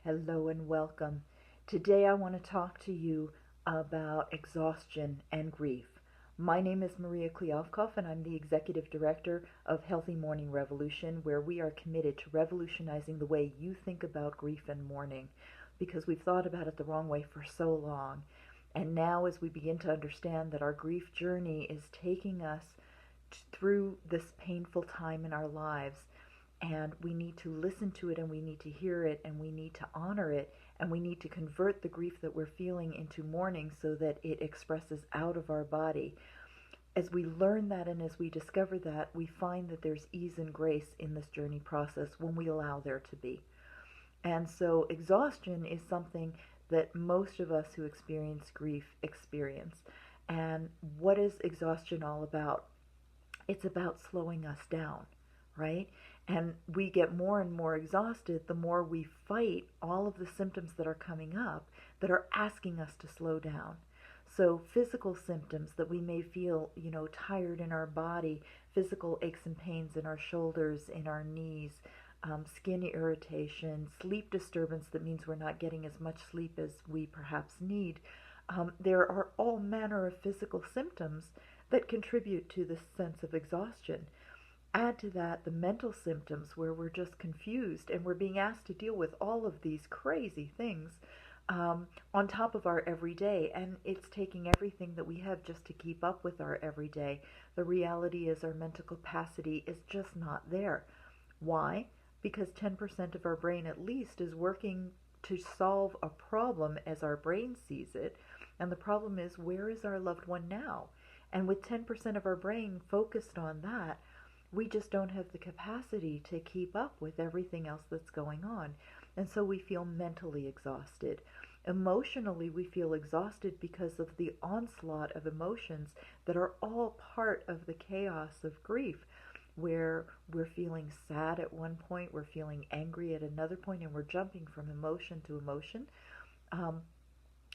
Hello and welcome. Today I want to talk to you about exhaustion and grief. My name is Maria Kliavkov and I'm the Executive Director of Healthy Mourning Revolution, where we are committed to revolutionizing the way you think about grief and mourning because we've thought about it the wrong way for so long. And now as we begin to understand that our grief journey is taking us through this painful time in our lives, and we need to listen to it and we need to hear it and we need to honor it and we need to convert the grief that we're feeling into mourning so that it expresses out of our body. As we learn that and as we discover that, we find that there's ease and grace in this journey process when we allow there to be. And so exhaustion is something that most of us who experience grief experience. And what is exhaustion all about? It's about slowing us down, right? And we get more and more exhausted the more we fight all of the symptoms that are coming up that are asking us to slow down. So physical symptoms that we may feel, tired in our body, physical aches and pains in our shoulders, in our knees, skin irritation, sleep disturbance that means we're not getting as much sleep as we perhaps need. There are all manner of physical symptoms that contribute to this sense of exhaustion. Add to that the mental symptoms where we're just confused and we're being asked to deal with all of these crazy things on top of our everyday, and it's taking everything that we have just to keep up with our everyday. The reality is our mental capacity is just not there. Why? Because 10% of our brain at least is working to solve a problem as our brain sees it, and the problem is, where is our loved one now? And with 10% of our brain focused on that, we just don't have the capacity to keep up with everything else that's going on. And so we feel mentally exhausted. Emotionally, we feel exhausted because of the onslaught of emotions that are all part of the chaos of grief, where we're feeling sad at one point, we're feeling angry at another point, and we're jumping from emotion to emotion.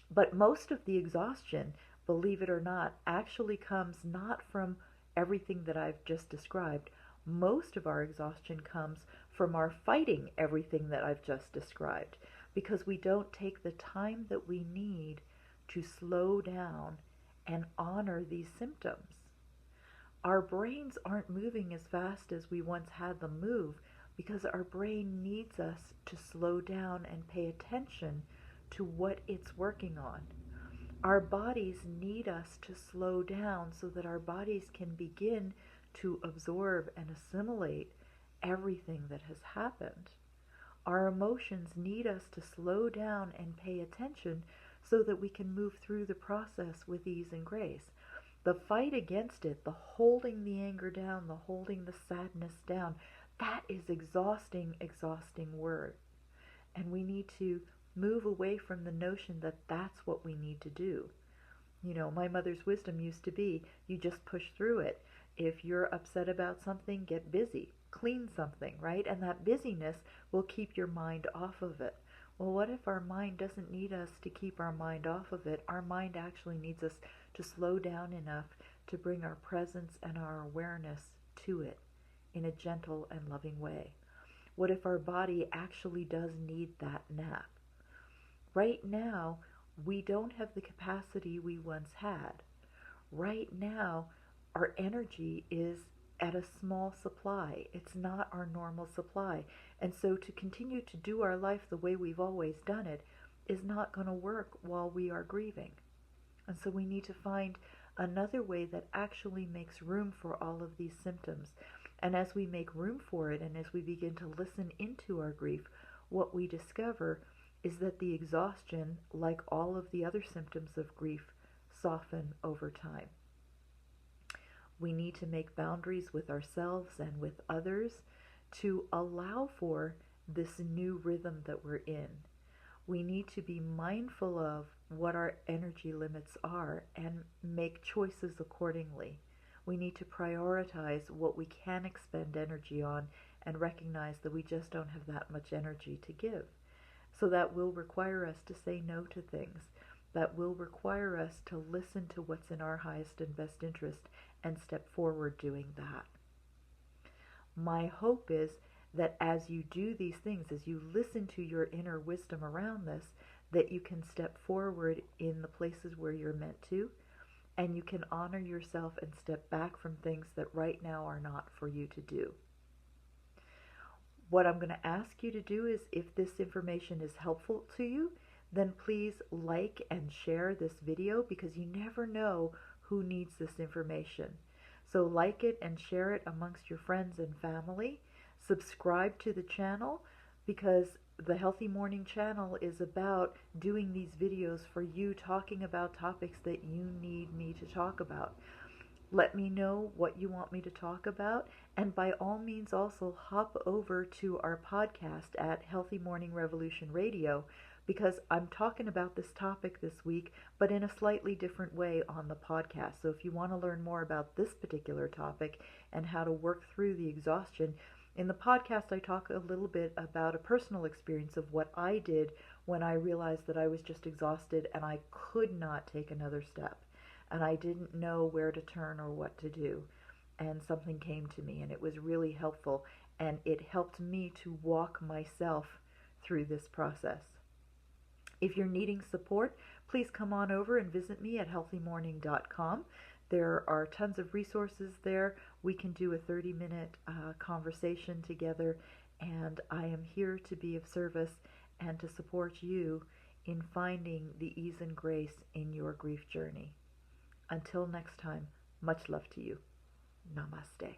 But most of the exhaustion, believe it or not, actually comes not from everything that I've just described. Most of our exhaustion comes from our fighting everything that I've just described, because we don't take the time that we need to slow down and honor these symptoms. Our brains aren't moving as fast as we once had them move because our brain needs us to slow down and pay attention to what it's working on. Our bodies need us to slow down so that our bodies can begin to absorb and assimilate everything that has happened. Our emotions need us to slow down and pay attention so that we can move through the process with ease and grace. The fight against it, the holding the anger down, the holding the sadness down, that is exhausting work. And we need to move away from the notion that that's what we need to do. My mother's wisdom used to be, you just push through it. If you're upset about something, get busy, clean something, right? And that busyness will keep your mind off of it. Well, what if our mind doesn't need us to keep our mind off of it? Our mind actually needs us to slow down enough to bring our presence and our awareness to it in a gentle and loving way. What if our body actually does need that nap? Right now, we don't have the capacity we once had. Right now, our energy is at a small supply. It's not our normal supply. And so to continue to do our life the way we've always done it is not going to work while we are grieving. And so we need to find another way that actually makes room for all of these symptoms. And as we make room for it and as we begin to listen into our grief, what we discover is that the exhaustion, like all of the other symptoms of grief, soften over time. We need to make boundaries with ourselves and with others to allow for this new rhythm that we're in. We need to be mindful of what our energy limits are and make choices accordingly. We need to prioritize what we can expend energy on and recognize that we just don't have that much energy to give. So that will require us to say no to things. That will require us to listen to what's in our highest and best interest and step forward doing that. My hope is that as you do these things, as you listen to your inner wisdom around this, that you can step forward in the places where you're meant to, and you can honor yourself and step back from things that right now are not for you to do. What I'm going to ask you to do is, if this information is helpful to you, then please like and share this video, because you never know who needs this information. So like it and share it amongst your friends and family. Subscribe to the channel, because the Healthy Mourning channel is about doing these videos for you, talking about topics that you need me to talk about. Let me know what you want me to talk about, and by all means also hop over to our podcast at Healthy Mourning Revolution Radio, because I'm talking about this topic this week, but in a slightly different way on the podcast. So if you want to learn more about this particular topic and how to work through the exhaustion, in the podcast I talk a little bit about a personal experience of what I did when I realized that I was just exhausted and I could not take another step. And I didn't know where to turn or what to do. And something came to me, and it was really helpful. And it helped me to walk myself through this process. If you're needing support, please come on over and visit me at healthymourning.com. There are tons of resources there. We can do a 30-minute conversation together, and I am here to be of service and to support you in finding the ease and grace in your grief journey. Until next time, much love to you. Namaste.